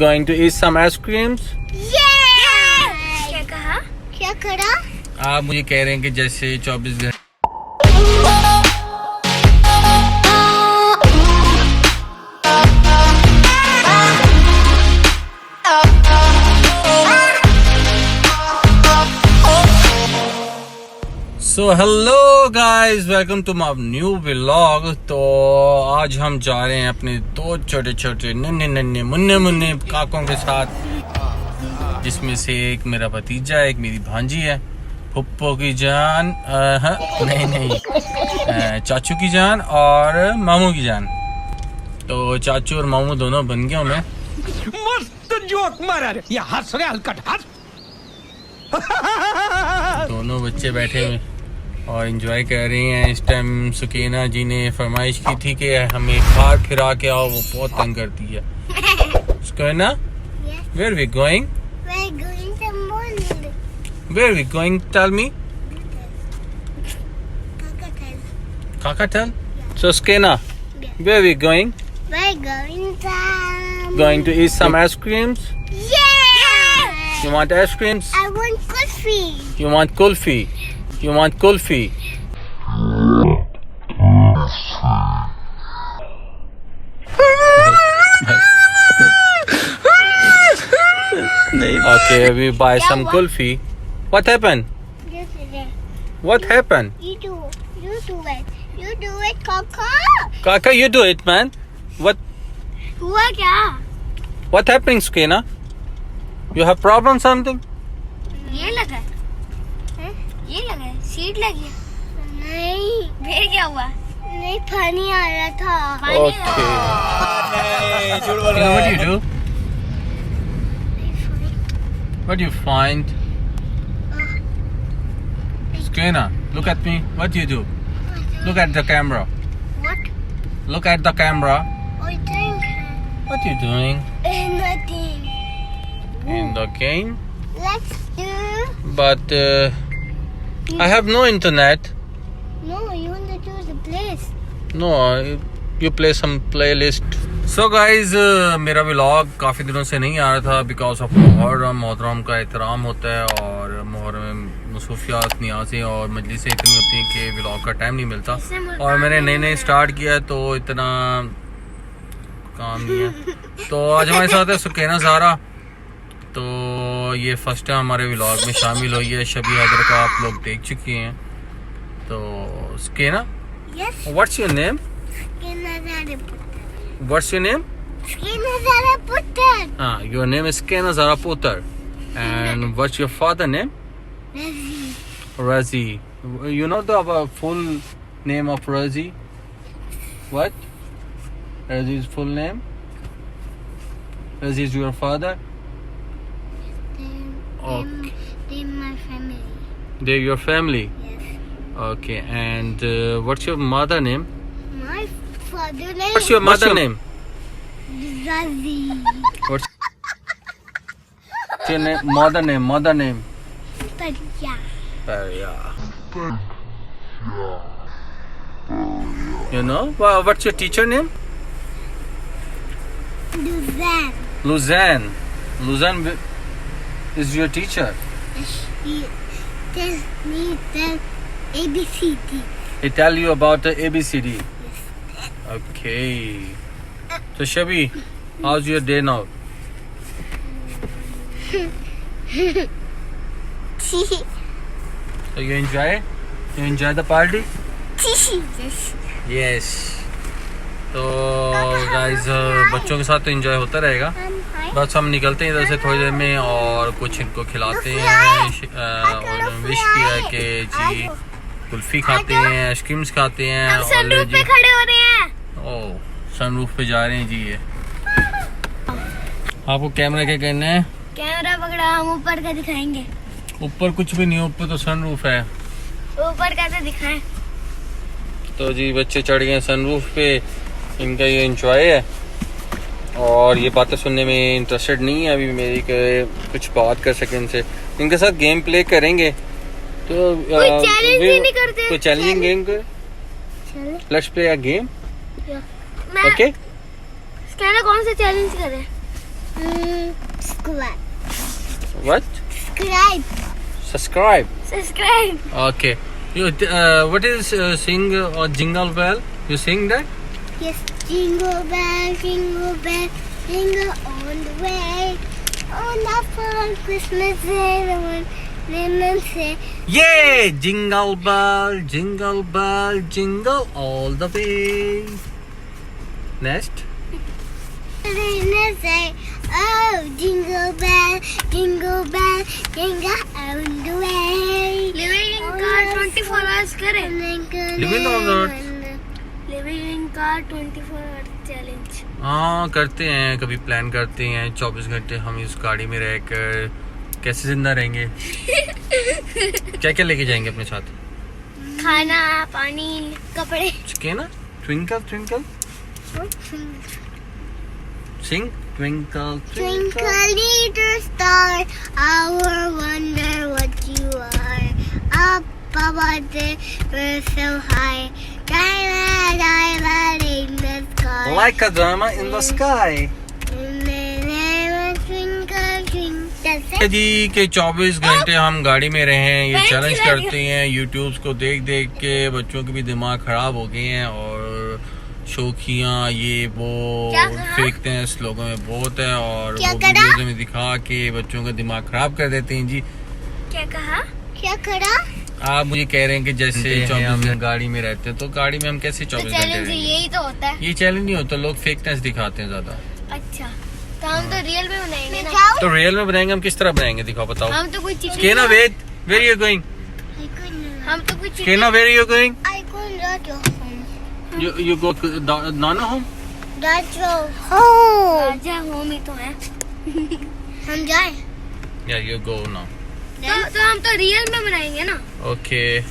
Going to eat some ice creams? क्या कहा? क्या करा? आप मुझे कह रहे हैं कि जैसे 24 घंटे so hello guys, welcome to my new vlog. तो आज हम जा रहे हैं अपने दो छोटे छोटे नन्हे नन्हे मुन्ने मुन्ने काकों के साथ, जिसमें से एक मेरा भतीजा है, एक मेरी भांजी है, पुप्पो की जान नहीं चाचू की जान और मामू की जान। तो चाचू और मामू दोनों बन गए हमें। मस्त जोक मारा रे, ये हंस रहे हलकट हंस। दोनों बच्चे बैठे हुए और एंजॉय कर रही हैं। इस टाइम सुकीना जी ने फरमाइश की थी कि हमें कार फिरा के आओ, वो बहुत तंग करती है। सुकीना, where we going? We're going to Monday. Where we going? Tell me. Kakatel. Kakatel? So Sukeina, where we going? We're going to. Going to eat some ice creams? Yeah. You want ice creams? I want coffee. You want kulfi? You want kulfi? Okay, we buy some kulfi. What happened? What happened? You do it. You do it, Kaka. Kaka, you do it, man. हुआ क्या? What happening, Sukeina? You have problem something? ये लगा है? ये लगा है? Seat लगी है? नहीं। फिर क्या हुआ? नहीं, पानी आ रहा था। Okay. What do you do? What do you find? Sukeina, look at me. What do you do? Look at the camera. What? Look at the camera. I think What are you doing? nothing. In the game? Let's do. But I have no internet. No, you want to choose the place. No, you play some playlist. So guys, मेरा vlog काफ़ी दिनों से नहीं आ रहा था because of Muharram का एहतराम होता है और मुहर्रम में मसरूफियात नियाज़ें और मजलिसें इतनी होती हैं कि व्लॉग का टाइम नहीं मिलता। और मैंने नए स्टार्ट किया तो इतना काम नहीं है। तो आज हमारे साथ है सुकैना ज़हरा। तो ये फर्स्ट टाइम हमारे व्लॉग में शामिल हुई है। शबी हaider का आप लोग देख चुके हैं। तो Sukaina, Yes. What's your name? What's your name? Your name is Sukaina Zahra Putter. And what's your father name? Razi. You know the full name of Razi? What? Razi's full name? Razi is your father? Okay. They're my family. They're your family? Yes. Okay. And what's your mother name? My father name. What's your mother name? Zazi. What's your name? Mother name? Padya. Yeah. You know? What's your teacher name? Luzan. Luzan is your teacher. He tells me the ABCD. He tell you about the ABCD. Okay. So Shabih, how's your day now? So you enjoy the party? Yes. तो guys, बच्चों के साथ तो enjoy होता रहेगा। बस हम निकलते हैं इधर से थोड़ी देर में और कुछ इनको खिलाते हैं। और विश किया है कि जी कुल्फी खाते हैं, आइसक्रीम्स खाते हैं। हम सनरूफ पे खड़े हो रहे हैं। ओह, सनरूफ पे जा रहे हैं जी। ये आपको कैमरा क्या कहना है? कैमरा पकड़ा, हम ऊपर का दिखाएंगे। ऊपर कुछ भी नहीं, ऊपर तो सनरूफ है। ऊपर का तो दिखाएं। तो जी बच्चे चढ़ गए सनरूफ पे, इनका ये एंजॉय है और ये बातें सुनने में इंटरेस्टेड नहीं है अभी मेरी के कुछ बात कर सके इनसे। इनके साथ गेम प्ले करेंगे तो कोई चैलेंज नहीं करते। कोई चैलेंजिंग गेम कर। Let's play a game. Okay, कहना कौन सा चैलेंज करें? What? Subscribe. Okay. You what is sing or jingle bell? You sing that? Yes, jingle bell, jingle all the way. On up on Christmas Day, the one women say. Yeah, jingle bell, jingle all the way. Next. Women say, oh, jingle bell, jingle all the way. Living in car 24 hours करें. Living on road. Living in car 24 hours challenge. हाँ करते हैं, कभी plan करते हैं 24 घंटे हम इस गाड़ी में रहकर कैसे जिंदा रहेंगे। क्या क्या लेके जाएंगे अपने साथ? खाना, पानी, कपड़े। Sukaina, twinkle twinkle Singh twinkle Twinkle little star, I will wonder what you are. Up above the earth so high, diamond in the sky. Like a drama in the sky. जी के 24 घंटे हम गाड़ी में रहे हैं, ये चैलेंज करते हैं। यूट्यूब को देख देख के बच्चों के भी दिमाग खराब हो गए हैं और शौकियाँ ये वो फेंकते हैं स्लोगों में बहुत है और वो वीडियोज़ में दिखा के बच्चों का दिमाग खराब कर देते हैं। जी क्या कहा? क्या करा? आप मुझे कह रहे हैं कि जैसे 24 घंटे गाड़ी में रहते हैं तो गाड़ी में हम कैसे 24 घंटे रहेंगे? यही तो होता है। ये चैलेंज नहीं होता, लोग फेकनेस दिखाते हैं ज्यादा। अच्छा तो हम तो रियल में बनाएंगे ना। तो रियल में बनाएंगे, हम किस तरह बनाएंगे दिखाओ बताओ। हम तो कुछ Sukina, wait, where are you going? हम तो कुछ Sukina, where are you going? I couldn't go to home. You go to Nana home? That's home. Raja home ही तो है। हम जाए। Yeah, you go now. तो हम तो रियल में बनाएंगे ना। Okay.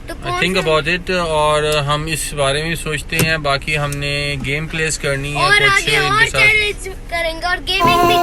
तो I think about it और हम इस बारे में सोचते हैं। बाकी हमने गेम प्लेस करनी है और कुछ आगे और इनके साथ। चैलेंज करेंगे और गेमिंग भी।